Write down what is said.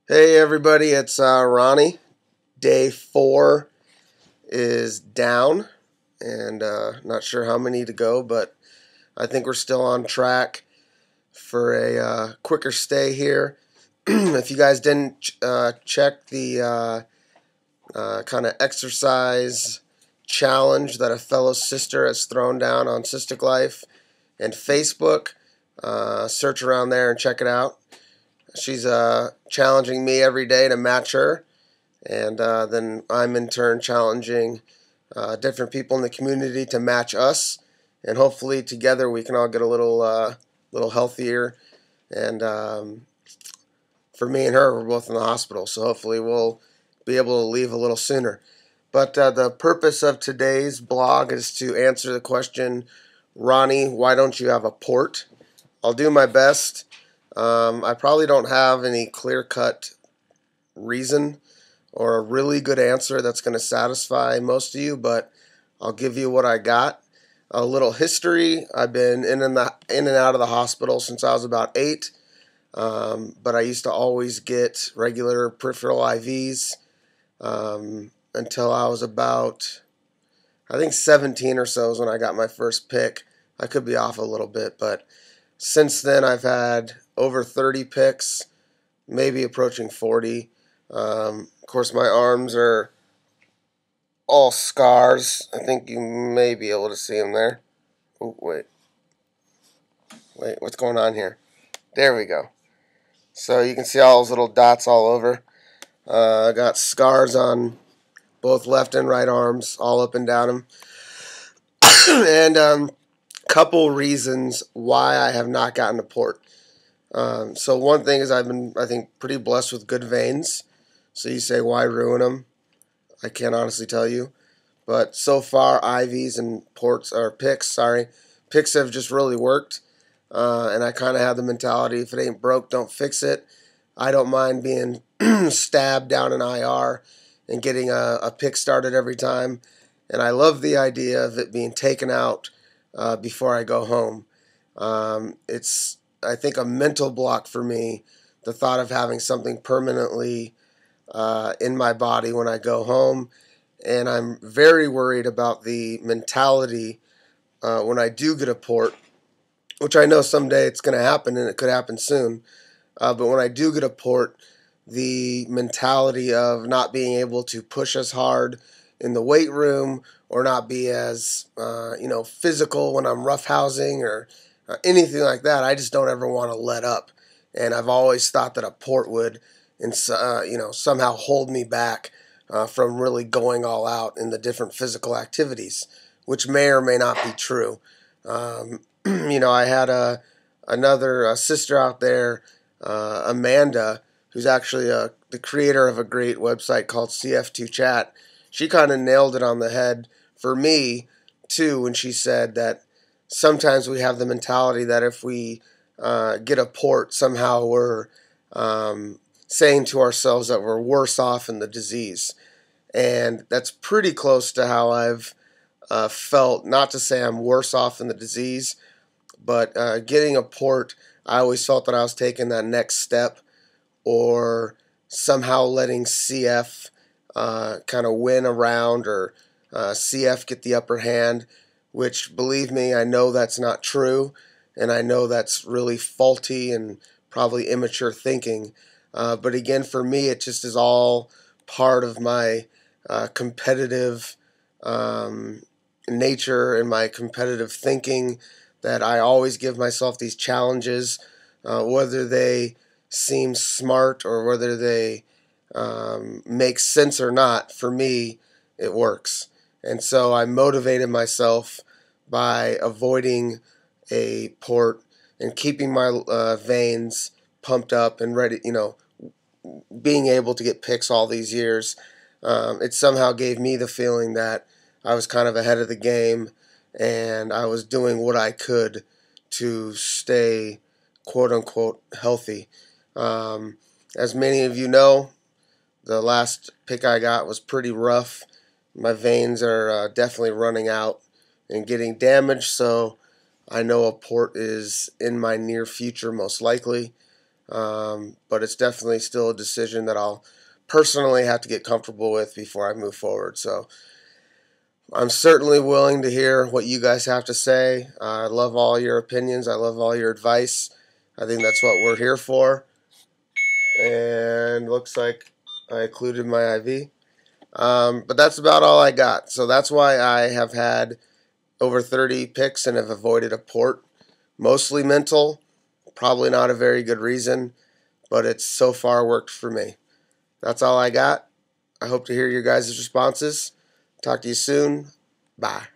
Hey everybody, it's Ronnie. Day 4 is down, and not sure how many to go, but I think we're still on track for a quicker stay here. If you guys didn't check the kind of exercise challenge that a fellow sister has thrown down on Cystic Life and Facebook, search around there and check it out. She's challenging me every day to match her, and then I'm in turn challenging different people in the community to match us, and hopefully together we can all get a little healthier. And for me and her, we're both in the hospital, so hopefully we'll be able to leave a little sooner. But the purpose of today's blog is to answer the question, Ronnie, why don't you have a port? I'll do my best. I probably don't have any clear-cut reason or a really good answer that's going to satisfy most of you, but I'll give you what I got. A little history. I've been in and out of the hospital since I was about 8, but I used to always get regular peripheral IVs until I was about, I think 17 or so is when I got my first PICC. I could be off a little bit, but since then I've had over 30 PICCs, maybe approaching 40. Of course, my arms are all scars. I think you may be able to see them there. Oh, wait, what's going on here? There we go. So you can see all those little dots all over. I got scars on both left and right arms, all up and down them. And couple reasons why I have not gotten a port. So one thing is I've been, I think, pretty blessed with good veins. So you say, why ruin them? I can't honestly tell you. But so far, IVs and PICCs have just really worked. And I kind of have the mentality, if it ain't broke, don't fix it. I don't mind being stabbed down in IR and getting a PICC started every time. And I love the idea of it being taken out before I go home. It's, I think, a mental block for me, the thought of having something permanently in my body when I go home. And I'm very worried about the mentality when I do get a port, which I know someday it's going to happen, and it could happen soon. But when I do get a port, the mentality of not being able to push as hard in the weight room, or not be as physical when I'm roughhousing or anything like that, I just don't ever want to let up. And I've always thought that a port would, somehow hold me back from really going all out in the different physical activities, which may or may not be true. I had another sister out there, Amanda, who's actually the creator of a great website called CF2Chat. She kind of nailed it on the head for me, too, when she said that sometimes we have the mentality that if we get a port, somehow we're saying to ourselves that we're worse off in the disease. And that's pretty close to how I've felt, not to say I'm worse off in the disease, but getting a port, I always felt that I was taking that next step, or somehow letting CF kind of win around, or CF get the upper hand, which, believe me, I know that's not true, and I know that's really faulty and probably immature thinking. But again, for me, it just is all part of my competitive nature and my competitive thinking, that I always give myself these challenges, whether they seem smart or whether they make sense or not. For me, it works. And so I motivated myself by avoiding a port and keeping my veins pumped up and ready, being able to get PICCs all these years. It somehow gave me the feeling that I was kind of ahead of the game, and I was doing what I could to stay, quote unquote, healthy. As many of you know, the last PICC I got was pretty rough. My veins are definitely running out and getting damaged, so I know a port is in my near future, most likely. But it's definitely still a decision that I'll personally have to get comfortable with before I move forward. So I'm certainly willing to hear what you guys have to say. I love all your opinions. I love all your advice. I think that's what we're here for. And looks like I included my IV. But that's about all I got. So that's why I have had over 30 picks and have avoided a port. Mostly mental. Probably not a very good reason, but it's so far worked for me. That's all I got. I hope to hear your guys' responses. Talk to you soon. Bye.